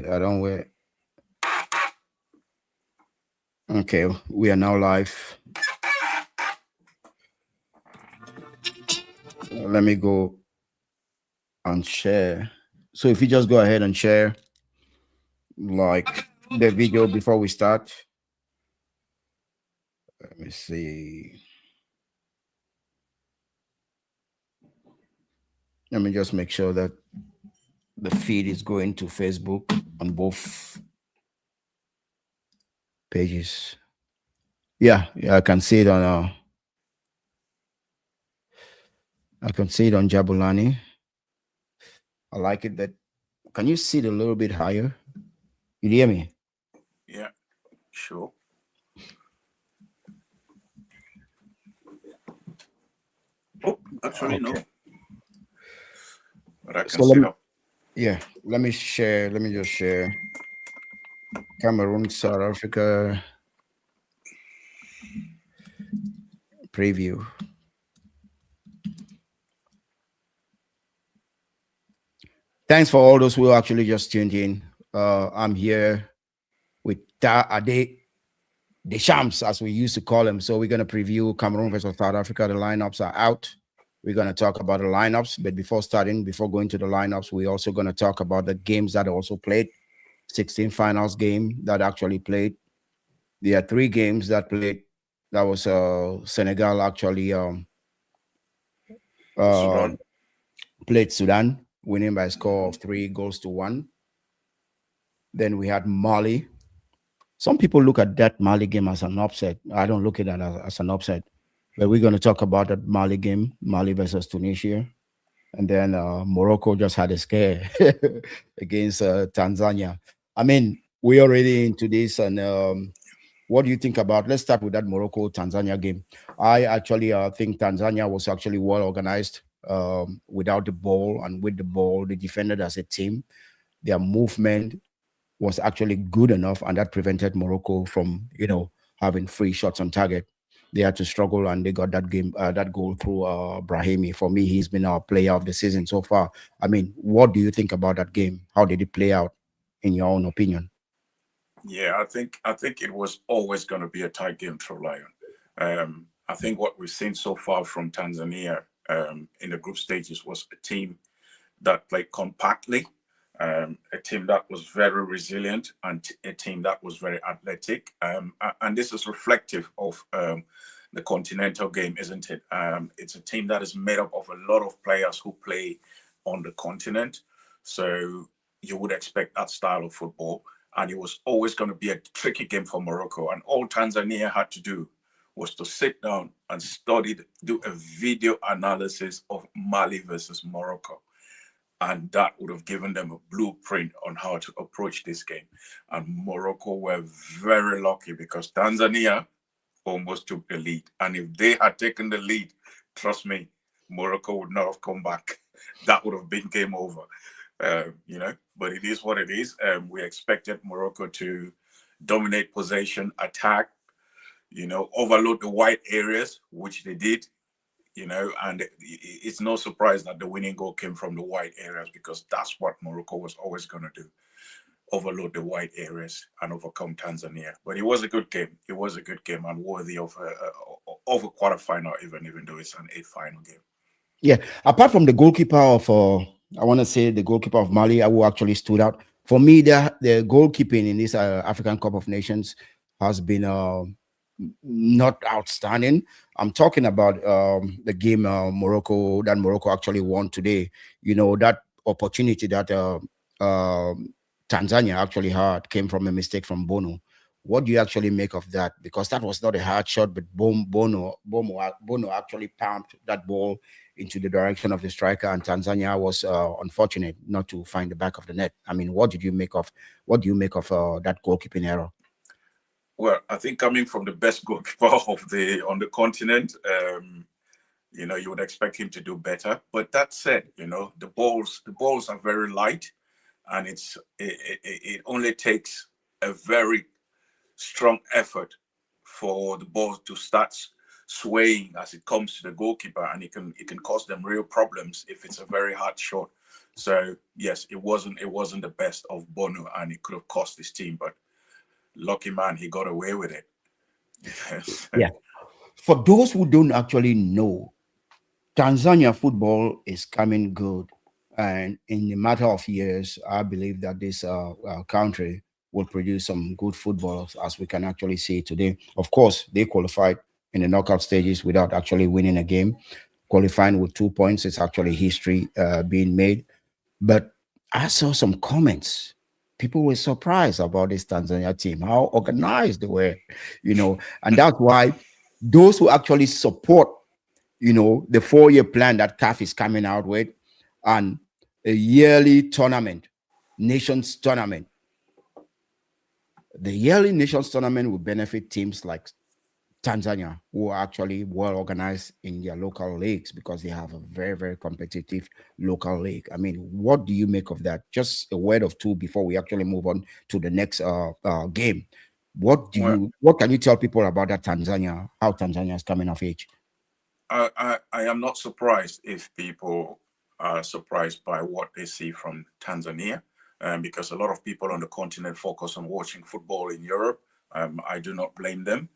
I don't wear. Okay, we are now live. Let me go and share. So if you just go ahead and share like the video before we start. Let me see. Let me just make sure that the feed is going to Facebook on both pages. Yeah, I can see it on I can see it on Jabulani. I like it. That can you see it a little bit higher? You hear me? Yeah, sure. Oh, actually, no. Okay. But I can So let see me how. let me share. Let me just share Cameroon, South Africa preview. Thanks for all those who actually just tuned in. I'm here with Ta Ade Deschamps, as we used to call him. So we're going to preview Cameroon versus South Africa. The lineups are out. We're going to talk about the lineups. But before going to the lineups, we're also going to talk about the games that also played. 16 finals game that actually played. There are three games that played. That was Senegal actually uh, Sudan. played Sudan, winning by a score of 3 goals to 1. Then we had Mali. Some people look at that Mali game as an upset. I don't look at it as an upset. But we're going to talk about that Mali game, Mali versus Tunisia. And then Morocco just had a scare against Tanzania. I mean, we're already into this. And what do you think about? Let's start with that Morocco Tanzania game. I actually think Tanzania was actually well organized without the ball, and with the ball, they defended as a team. Their movement was actually good enough, and that prevented Morocco from, having free shots on target. They had to struggle, and they got that goal through Brahimi. For me, he's been our player of the season so far. I mean, what do you think about that game? How did it play out, in your own opinion? Yeah, I think it was always going to be a tight game for Lion. I think what we've seen so far from Tanzania in the group stages was a team that played compactly, a team that was very resilient, and a team that was very athletic. And this is reflective of the continental game, isn't it? It's a team that is made up of a lot of players who play on the continent. So you would expect that style of football. And it was always going to be a tricky game for Morocco. And all Tanzania had to do was to sit down and do a video analysis of Mali versus Morocco, and that would have given them a blueprint on how to approach this game. And Morocco were very lucky because Tanzania almost took the lead. And if they had taken the lead, trust me, Morocco would not have come back. That would have been game over. But it is what it is. We expected Morocco to dominate possession, attack, overload the wide areas, which they did. And it's no surprise that the winning goal came from the wide areas, because that's what Morocco was always going to do: overload the wide areas and overcome Tanzania. But it was a good game. It was a good game and worthy of a quarterfinal, even though it's an eighth final game. Yeah. Apart from the goalkeeper of, I want to say the goalkeeper of Mali, who actually stood out for me. The goalkeeping in this African Cup of Nations has been not outstanding. I'm talking about the game Morocco actually won today. That opportunity that Tanzania actually had came from a mistake from Bono. What do you actually make of that? Because that was not a hard shot, but Bono actually pumped that ball into the direction of the striker, and Tanzania was unfortunate not to find the back of the net. I mean, what do you make of that goalkeeping error? Well, I think coming from the best goalkeeper on the continent, you would expect him to do better. But that said, the balls are very light, and it only takes a very strong effort for the ball to start swaying as it comes to the goalkeeper, and it can cause them real problems if it's a very hard shot. So yes, it wasn't the best of Bono, and it could have cost his team. But lucky man, he got away with it. Yes. Yeah. For those who don't actually know, Tanzania football is coming good, and in a matter of years, I believe that this country will produce some good footballers, as we can actually see today. Of course, they qualified in the knockout stages without actually winning a game. Qualifying with 2 points is actually history being made. But I saw some comments. People were surprised about this Tanzania team, how organized they were, and that's why those who actually support the 4-year plan that CAF is coming out with, and a yearly tournament, nations tournament. The yearly nations tournament will benefit teams like Tanzania, who are actually well organized in their local leagues because they have a very, very competitive local league. I mean, what do you make of that? Just a word of two before we actually move on to the next game. Well, What can you tell people about that Tanzania? How Tanzania is coming of age? I am not surprised if people are surprised by what they see from Tanzania, because a lot of people on the continent focus on watching football in Europe. I do not blame them,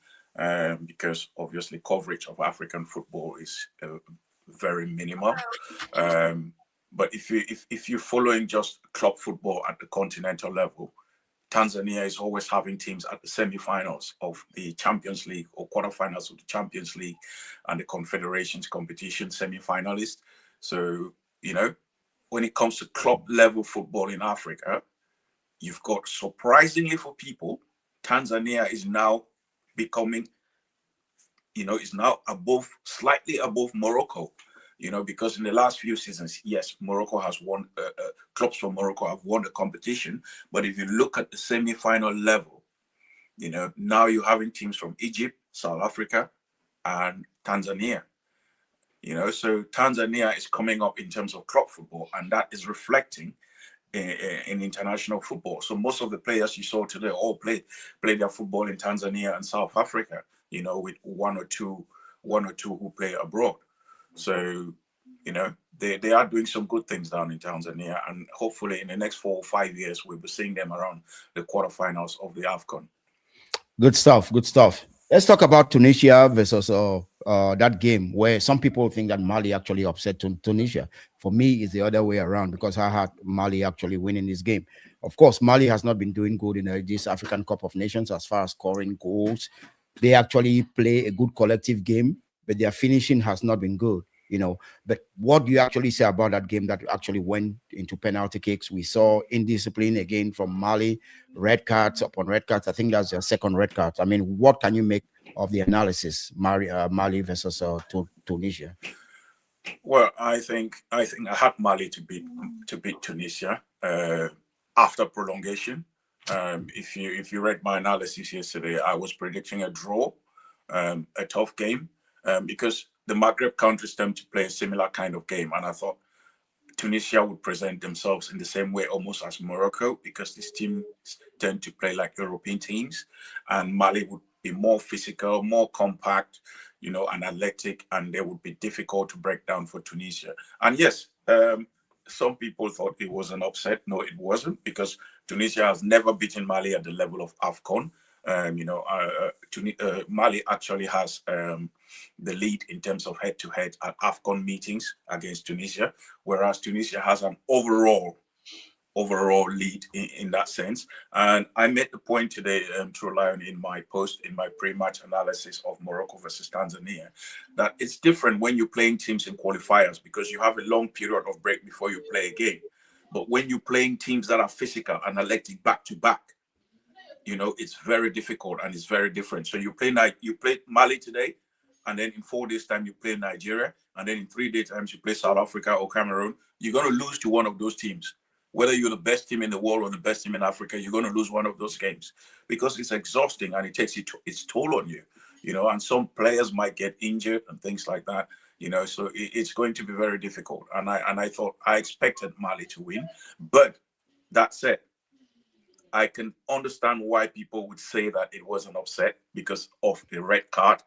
because obviously coverage of African football is very minimal. Um, but if you're following just club football at the continental level, Tanzania is always having teams at the semi-finals of the Champions League or quarterfinals of the Champions League and the Confederations competition semi-finalists. So, when it comes to club level football in Africa, you've got, surprisingly for people, Tanzania is now becoming, is now slightly above Morocco. Because in the last few seasons, yes, Morocco has won, clubs from Morocco have won the competition. But if you look at the semi-final level, now you're having teams from Egypt, South Africa, and Tanzania. So Tanzania is coming up in terms of club football, and that is reflecting in international football. So most of the players you saw today all play their football in Tanzania and South Africa, with one or two who play abroad. So, they are doing some good things down in Tanzania, and hopefully in the next 4 or 5 years, we'll be seeing them around the quarterfinals of the AFCON. Good stuff. Good stuff. Let's talk about Tunisia versus that game where some people think that Mali actually upset Tunisia. For me, it's the other way around because I had Mali actually winning this game. Of course, Mali has not been doing good in this African Cup of Nations as far as scoring goals. They actually play a good collective game, but their finishing has not been good. But what do you actually say about that game that actually went into penalty kicks? We saw indiscipline again from Mali, red cards upon red cards. I think that's their second red card. I mean, what can you make of the analysis, Mali versus Tunisia? Well, I think I had Mali to beat Tunisia after prolongation. If you read my analysis yesterday, I was predicting a draw, a tough game, because the Maghreb countries tend to play a similar kind of game, and I thought Tunisia would present themselves in the same way almost as Morocco, because these teams tend to play like European teams, and Mali would be more physical, more compact, and athletic, and they would be difficult to break down for Tunisia. And yes, some people thought it was an upset. No, it wasn't, because Tunisia has never beaten Mali at the level of AFCON. Mali actually has the lead in terms of head-to-head at AFCON meetings against Tunisia, whereas Tunisia has an overall lead in that sense. And I made the point today, True Lion, in my post, in my pre-match analysis of Morocco versus Tanzania, that it's different when you're playing teams in qualifiers because you have a long period of break before you play a game. But when you're playing teams that are physical and electric back to back, it's very difficult and it's very different. So you play Mali today, and then in 4 days' time you play Nigeria, and then in 3 days' time you play South Africa or Cameroon. You're going to lose to one of those teams. Whether you're the best team in the world or the best team in Africa, you're going to lose one of those games because it's exhausting and it takes its toll on you. And some players might get injured and things like that. So it's going to be very difficult. And I thought I expected Mali to win, but that said, I can understand why people would say that it was an upset because of the red card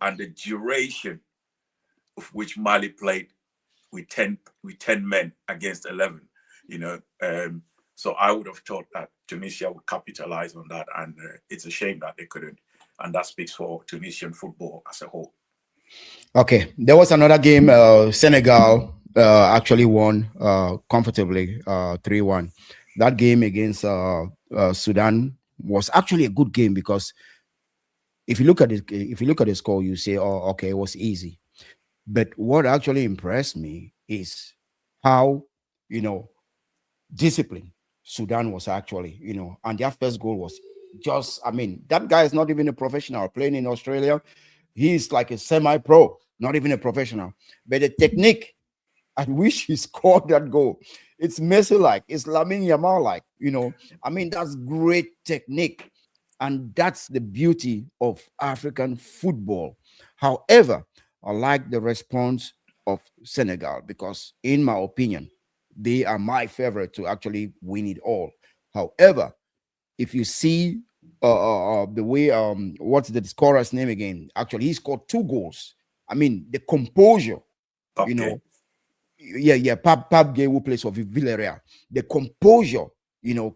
and the duration of which Mali played with ten men against 11. You know, so I would have thought that Tunisia would capitalize on that, and it's a shame that they couldn't. And that speaks for Tunisian football as a whole. Okay, there was another game. Senegal actually won comfortably, 3-1. That game against Sudan was actually a good game because if you look at the score, you say, "Oh, okay, it was easy." But what actually impressed me is how, you know, disciplined Sudan was actually, and their first goal was just, I mean, that guy is not even a professional playing in Australia. He's like a semi-pro, not even a professional. But the technique at which he scored that goal, it's Messi like, it's Lamine Yamal like, I mean, that's great technique. And that's the beauty of African football. However, I like the response of Senegal because, in my opinion, they are my favorite to actually win it all. However, if you see the way what's the scorer's name again? Actually, he scored two goals. I mean, the composure, you Top game. know, yeah, Pap Gay who plays for Villarreal. The composure,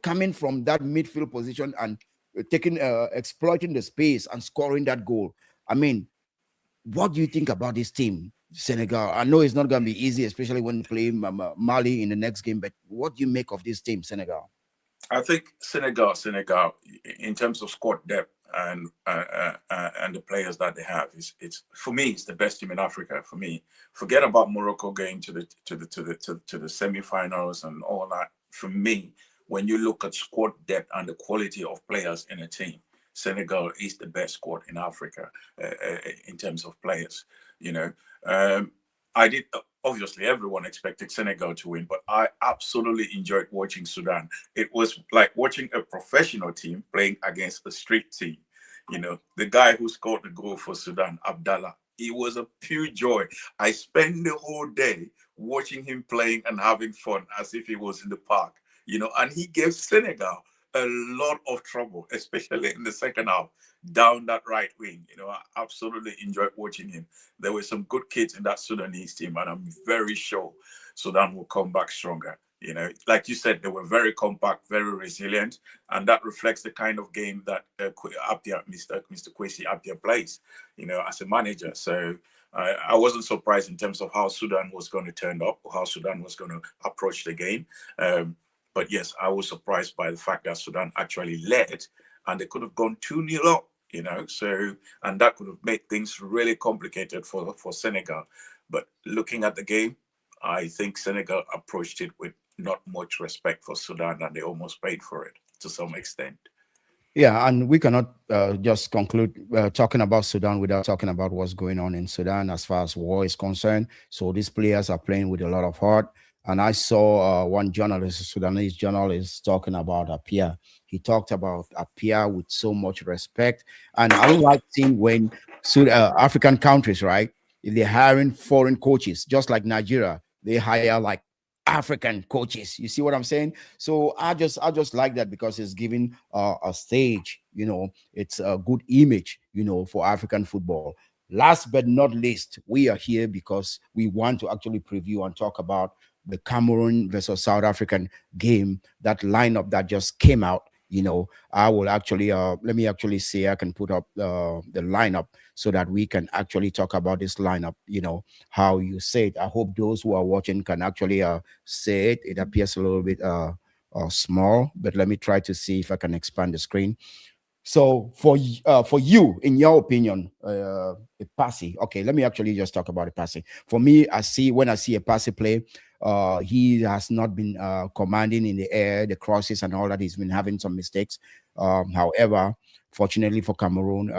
coming from that midfield position and exploiting the space and scoring that goal. I mean, what do you think about this team, Senegal? I know it's not going to be easy, especially when they play Mali in the next game. But what do you make of this team, Senegal? I think Senegal, in terms of squad depth and the players that they have, it's for me, it's the best team in Africa. For me, forget about Morocco going to the semi-finals and all that. For me, when you look at squad depth and the quality of players in a team, Senegal is the best squad in Africa in terms of players. You know, um, I did. Obviously, everyone expected Senegal to win, but I absolutely enjoyed watching Sudan. It was like watching a professional team playing against a street team. You know, the guy who scored the goal for Sudan, Abdallah, it was a pure joy. I spent the whole day watching him playing and having fun as if he was in the park, and he gave Senegal a lot of trouble, especially in the second half, down that right wing. I absolutely enjoyed watching him. There were some good kids in that Sudanese team, and I'm very sure Sudan will come back stronger. Like you said, they were very compact, very resilient, and that reflects the kind of game that Mr. Kwesi Appiah plays, as a manager. So I wasn't surprised in terms of how Sudan was going to turn up, or how Sudan was going to approach the game. But yes, I was surprised by the fact that Sudan actually led, and they could have gone 2-0 up. So, and that could have made things really complicated for Senegal. But looking at the game, I think Senegal approached it with not much respect for Sudan, and they almost paid for it to some extent. Yeah, and we cannot just conclude talking about Sudan without talking about what's going on in Sudan as far as war is concerned. So these players are playing with a lot of heart. And I saw one journalist, a Sudanese journalist, talking about Apia. He talked about Apia with so much respect. And I don't like seeing when African countries, right, if they're hiring foreign coaches, just like Nigeria, they hire like African coaches. You see what I'm saying? So I just like that because it's giving a stage, it's a good image, for African football. Last but not least, we are here because we want to actually preview and talk about the Cameroon versus South African game, that lineup that just came out. I will actually let me actually see. I can put up the lineup so that we can actually talk about this lineup. How you say it. I hope those who are watching can actually say it. It appears a little bit small, but let me try to see if I can expand the screen. So for you, in your opinion, a passy. Okay, let me actually just talk about a passy. For me, when I see a passy play, he has not been commanding in the air, the crosses and all that. He's been having some mistakes. However, fortunately for Cameroon,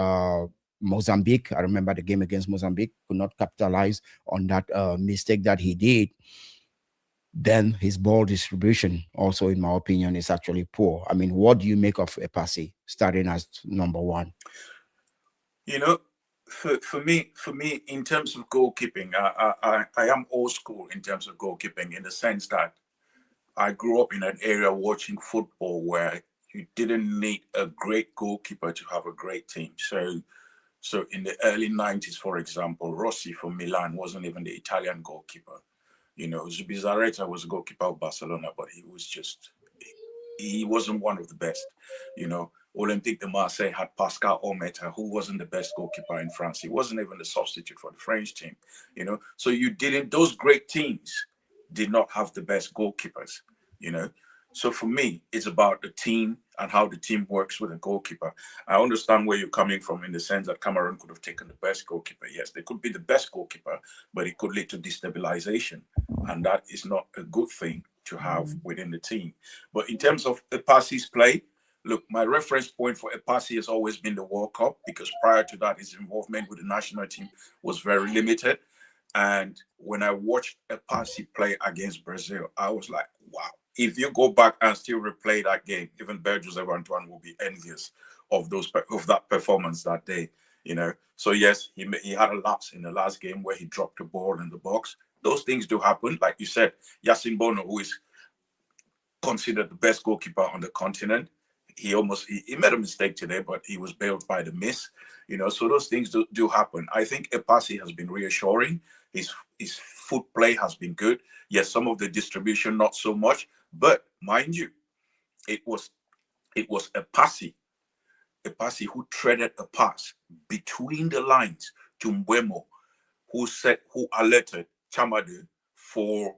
Mozambique, I remember the game against Mozambique, could not capitalize on that mistake that he did. Then his ball distribution, also in my opinion, is actually poor. I mean, what do you make of Epasi starting as number one? You know, for me, in terms of goalkeeping, I am old school in terms of goalkeeping, in the sense that I grew up in an area watching football where you didn't need a great goalkeeper to have a great team. So in the early 90s, for example, Rossi from Milan wasn't even the Italian goalkeeper. You know, Zubizarreta was a goalkeeper of Barcelona, but he wasn't one of the best. You know, Olympique de Marseille had Pascal Ometa, who wasn't the best goalkeeper in France. He wasn't even the substitute for the French team. You know, so you didn't. Those great teams did not have the best goalkeepers. You know, so for me, it's about the team and how the team works with a goalkeeper. I understand where you're coming from in the sense that Cameroon could have taken the best goalkeeper. Yes, they could be the best goalkeeper, but it could lead to destabilization. And that is not a good thing to have within the team. But in terms of Epasi's play, look, my reference point for Epasi has always been the World Cup because prior to that, his involvement with the national team was very limited. And when I watched Epasi play against Brazil, I was like, wow. If you go back and still replay that game, even Joseph Antoine will be envious of that performance that day. You know, so yes, he had a lapse in the last game where he dropped the ball in the box. Those things do happen, like you said. Yasin Bono, who is considered the best goalkeeper on the continent, he made a mistake today, but he was bailed by the miss. You know, so those things do happen. I think Epasi has been reassuring. His foot play has been good. Yes, some of the distribution not so much, but mind you, it was Epasi who threaded a pass between the lines to Mbeumo, who alerted Chamade for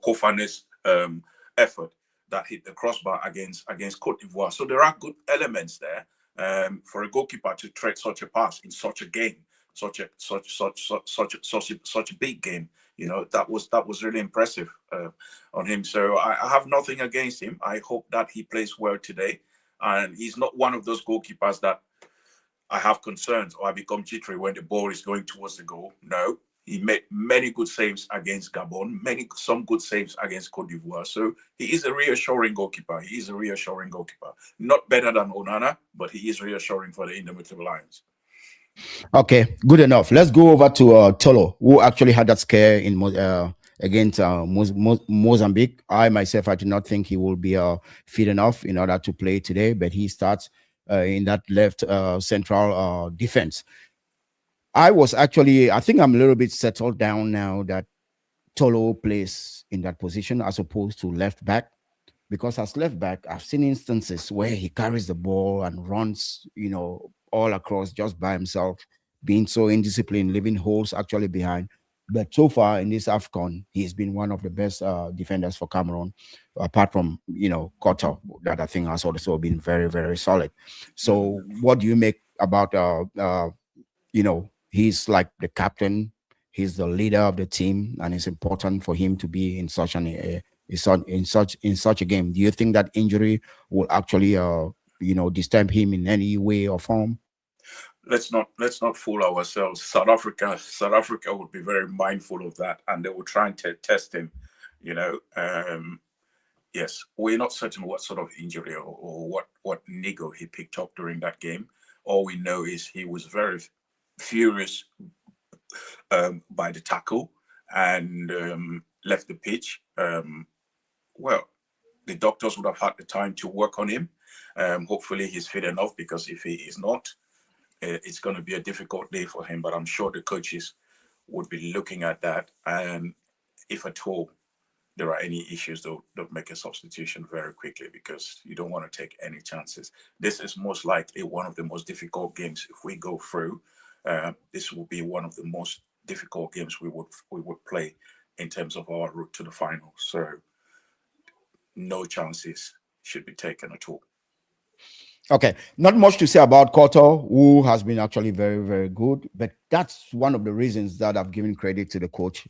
Kofane's effort that hit the crossbar against Cote d'Ivoire. So there are good elements there for a goalkeeper to thread such a pass in such a game, such a big game. You know, that was really impressive on him. So I have nothing against him. I hope that he plays well today, and he's not one of those goalkeepers that I have concerns or I become jittery when the ball is going towards the goal. No, he made many good saves against Gabon, some good saves against Cote d'Ivoire. So he is a reassuring goalkeeper. He is a reassuring goalkeeper. Not better than Onana, but he is reassuring for the Indomitable Lions. Okay, good enough. Let's go over to Tolo, who actually had that scare in against Mozambique. I myself, I do not think he will be fit enough in order to play today, but he starts in that left central defense. I think I'm a little bit settled down now that Tolo plays in that position as opposed to left back, because as left back, I've seen instances where he carries the ball and runs, all across just by himself, being so indisciplined, leaving holes actually behind. But so far in this AFCON, he's been one of the best defenders for Cameroon, apart from, Koto, that I think has also been very, very solid. Mhm. So what do you make about he's like the captain, he's the leader of the team, and it's important for him to be in such in such a game. Do you think that injury will actually disturb him in any way or form? Let's not fool ourselves. South Africa would be very mindful of that, and they will try and test him. You know, yes, we're not certain what sort of injury or what niggle he picked up during that game. All we know is he was very furious by the tackle and left the pitch. Well, the doctors would have had the time to work on him. Hopefully, he's fit enough, because if he is not, it's going to be a difficult day for him. But I'm sure the coaches would be looking at that, and if at all there are any issues, they'll make a substitution very quickly, because you don't want to take any chances. This is most likely one of the most difficult games if we go through. This will be one of the most difficult games we would play in terms of our route to the final. So no chances should be taken at all. Okay, not much to say about Koto, who has been actually very, very good. But that's one of the reasons that I've given credit to the coach,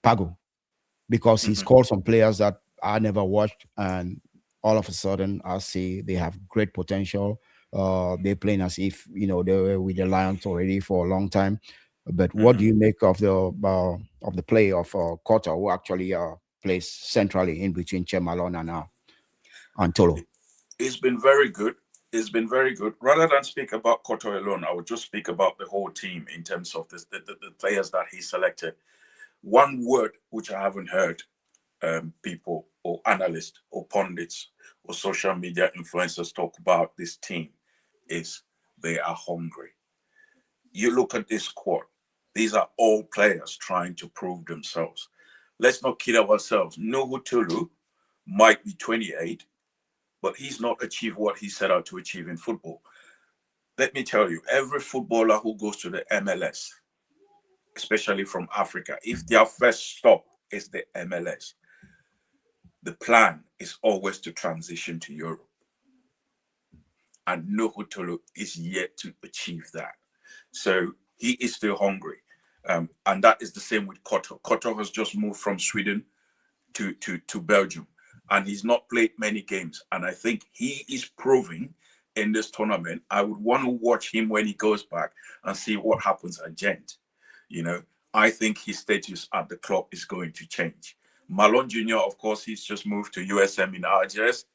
Pago, because he's Mhm. called some players that I never watched, and all of a sudden I see they have great potential. They're playing as if they were with the Lions already for a long time. But what do Mhm. you make of the play of Koto, who actually plays centrally in between Chemalon and Tolo? It's been very good. It's been very good. Rather than speak about Koto alone, I would just speak about the whole team in terms of the players that he selected. One word which I haven't heard people or analysts or pundits or social media influencers talk about this team is they are hungry. You look at this squad. These are all players trying to prove themselves. Let's not kid ourselves. Nuhu Tulu might be 28, but he's not achieved what he set out to achieve in football. Let me tell you, every footballer who goes to the MLS, especially from Africa, if their first stop is the MLS, the plan is always to transition to Europe. And Nuhu Tulu is yet to achieve that. So he is still hungry. And that is the same with Koto. Koto has just moved from Sweden to Belgium, and he's not played many games. And I think he is proving in this tournament. I would want to watch him when he goes back and see what happens at Gent. You know, I think his status at the club is going to change. Malone Jr., of course, he's just moved to USM in Algiers.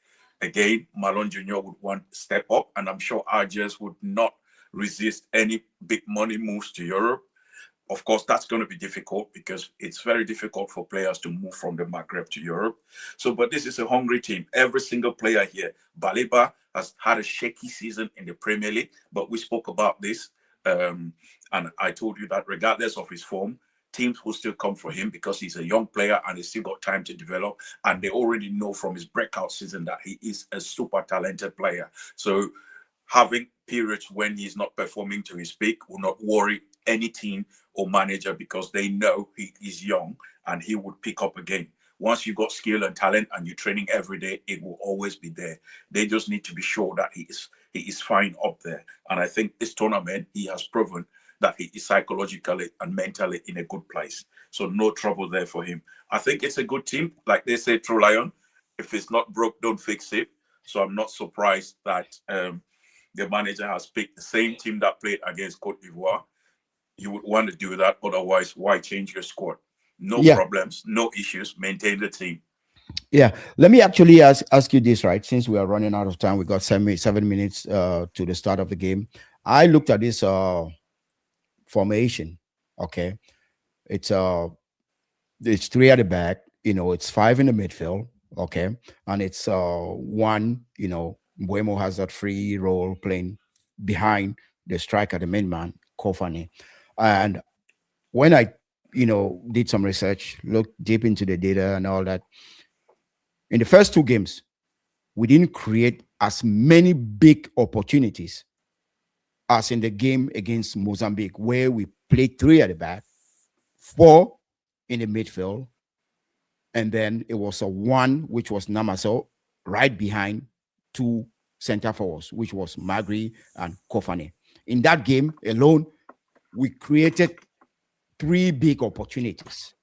Again, Malone Jr. would want to step up, and I'm sure Algiers would not resist any big money moves to Europe. Of course, that's going to be difficult because it's very difficult for players to move from the Maghreb to Europe. So, but this is a hungry team. Every single player here, Baliba has had a shaky season in the Premier League, but we spoke about this. And I told you that regardless of his form, teams will still come for him because he's a young player and he's still got time to develop. And they already know from his breakout season that he is a super talented player. So having periods when he's not performing to his peak will not worry any team or manager because they know he is young and he would pick up again. Once you got skill and talent and you're training every day, it will always be there. They just need to be sure that he is fine up there. And I think this tournament, he has proven that he is psychologically and mentally in a good place. So no trouble there for him. I think it's a good team. Like they say, True Lion, if it's not broke, don't fix it. So I'm not surprised that the manager has picked the same team that played against Cote d'Ivoire. You would want to do that. Otherwise, why change your squad? No Yeah, problems, no issues. Maintain the team. yeah. Let me actually ask you this, right? Since we are running out of time, we got 7 minutes to the start of the game. I looked at this formation. Okay, it's it's three at the back. It's five in the midfield. Okay, and it's one. Buemo has that free role playing behind the striker, the main man, Kofani. And when I, did some research, looked deep into the data and all that, in the first two games, we didn't create as many big opportunities as in the game against Mozambique, where we played three at the back, four in the midfield, and then it was a one, which was Namaso, right behind two center forwards, which was Magri and Kofane. In that game alone, we created three big opportunities.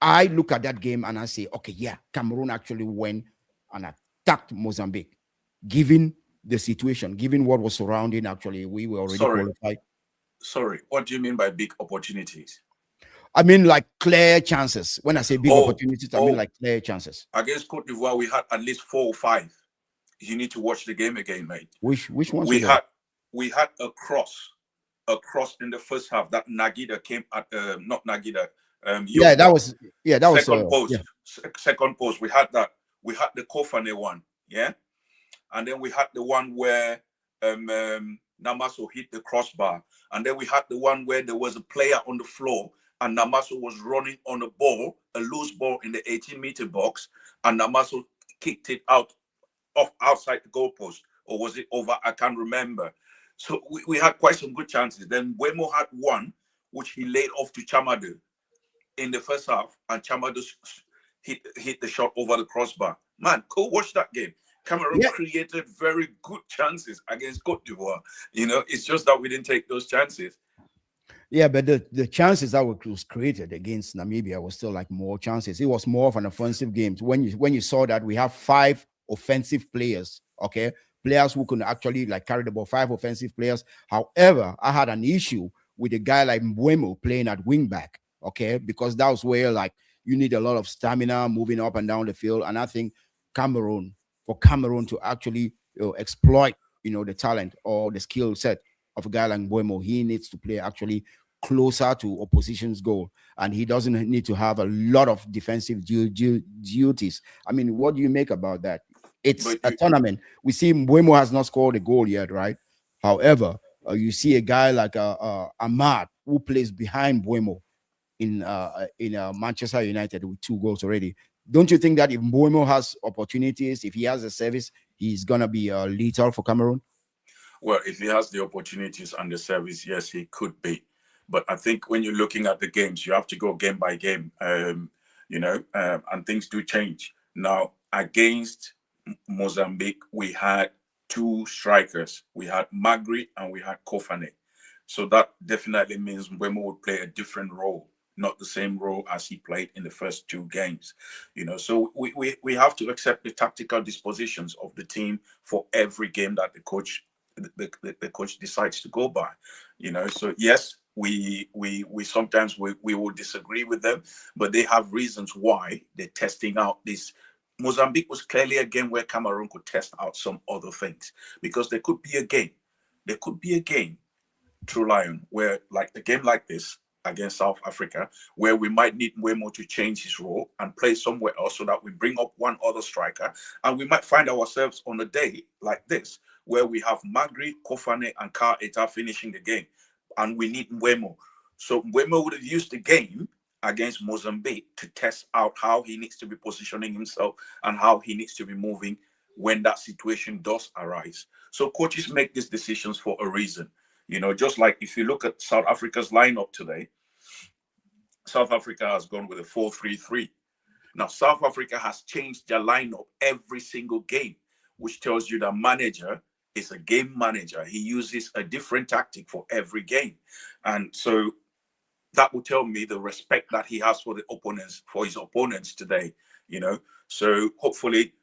I look at that game and I say, okay, yeah, Cameroon actually went and attacked Mozambique, given the situation, given what was surrounding. Actually, we were already Sorry, qualified. sorry. What do you mean by big opportunities? I mean, like clear chances. When I say big Oh, opportunities, I mean oh, like clear chances. against Cote d'Ivoire, we had at least 4 or 5. You need to watch the game again, mate. Which ones We were there? had we had a cross in the first half that Nagida came at not Nagida, Yeah, Young that Boy. was Second yeah. post, second post. We had that. We had the Kofane one, yeah, and then we had the one where Namaso hit the crossbar, and then we had the one where there was a player on the floor and Namaso was running on a ball, a loose ball in the 18-meter box, and Namaso kicked it out off outside the goalpost, or was it over? I can't remember. So we had quite some good chances. Then Wemo had one, which he laid off to Chamadu in the first half, and Chamadu hit the shot over the crossbar. Man, go watch that game. Cameroon Yeah, created very good chances against Cote d'Ivoire. It's just that we didn't take those chances. yeah, but the chances that was created against Namibia was still like more chances. It was more of an offensive game. When you saw that we have five offensive players, okay, players who can actually like carry the ball, five offensive players. However, I had an issue with a guy like Mbuemo playing at wing back, okay, because that was where like you need a lot of stamina moving up and down the field. And I think Cameroon, for Cameroon to actually exploit the talent or the skill set of a guy like Mbuemo, he needs to play actually closer to opposition's goal, and he doesn't need to have a lot of defensive duties. I mean, what do you make about that? It's But a tournament. We see Mbuemo has not scored a goal yet, right? However, You see a guy like Ahmad who plays behind Buemo in Manchester United with 2 goals already. Don't you think that if Buemo has opportunities, if he has a service, he's gonna be lethal for Cameroon? Well, if he has the opportunities and the service, yes, he could be. But I think when you're looking at the games, you have to go game by game, and things do change. Now, against Mozambique, we had two strikers. We had Magri and we had Kofane. So that definitely means Mbemo would play a different role, not the same role as he played in the first two games. So we have to accept the tactical dispositions of the team for every game that the coach decides to go by. So yes, we sometimes we will disagree with them, but they have reasons why they're testing out this. Mozambique was clearly a game where Cameroon could test out some other things, because there could be a game, True Lion, where like a game like this against South Africa, where we might need Wemo to change his role and play somewhere else, so that we bring up one other striker, and we might find ourselves on a day like this where we have Magri, Kofane, and Kar Eta finishing the game, and we need Wemo. So Wemo would have used the game against Mozambique to test out how he needs to be positioning himself and how he needs to be moving when that situation does arise. So coaches make these decisions for a reason. Just like if you look at South Africa's lineup today, South Africa has gone with a 4-3-3. Now, South Africa has changed their lineup every single game, which tells you that manager is a game manager. He uses a different tactic for every game. And so that will tell me the respect that he has for his opponents today. So hopefully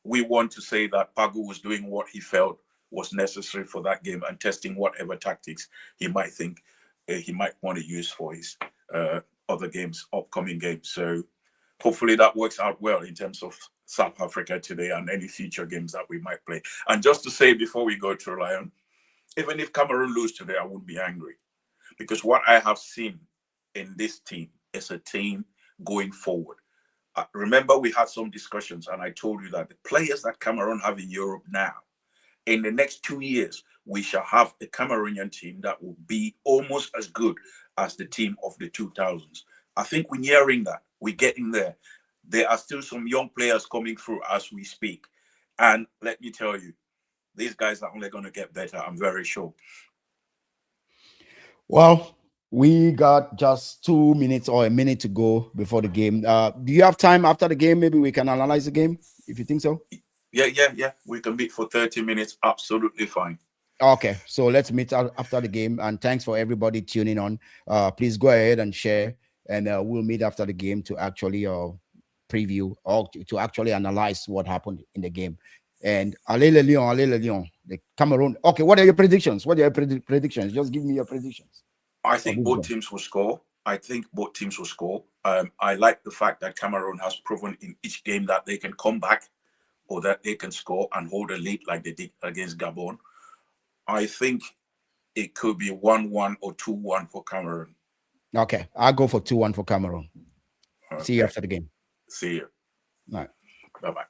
we want to say that Pagu was doing what he felt was necessary for that game and testing whatever tactics he might think he might want to use for his other games, upcoming games. So hopefully that works out well in terms of South Africa today and any future games that we might play. And just to say before we go to Lion, even if Cameroon lose today, I wouldn't be angry, because what I have seen in this team is a team going forward. Remember, we had some discussions, and I told you that the players that Cameroon have in Europe now, in the next 2 years, we shall have a Cameroonian team that will be almost as good as the team of the 2000s. I think we're nearing that. We're getting there. There are still some young players coming through as we speak. And let me tell you, these guys are only going to get better, I'm very sure. Well, we got just 2 minutes or a minute to go before the game. Do you have time after the game? Maybe we can analyze the game if you think so. Yeah. We can meet for 30 minutes. Absolutely fine. Okay, so let's meet after the game. And thanks for everybody tuning on. Please go ahead and share, and we'll meet after the game to actually preview or to actually analyze what happened in the game. And allez le Lion, the Cameroon. Okay, what are your predictions? What are your predictions? Just give me your predictions. I think both teams will score. I like the fact that Cameroon has proven in each game that they can come back, or that they can score and hold a lead like they did against Gabon. I think it could be 1-1 or 2-1 for Cameroon. Okay, I'll go for 2-1 for Cameroon. Okay. See you after the game. See you. All right. Bye-bye.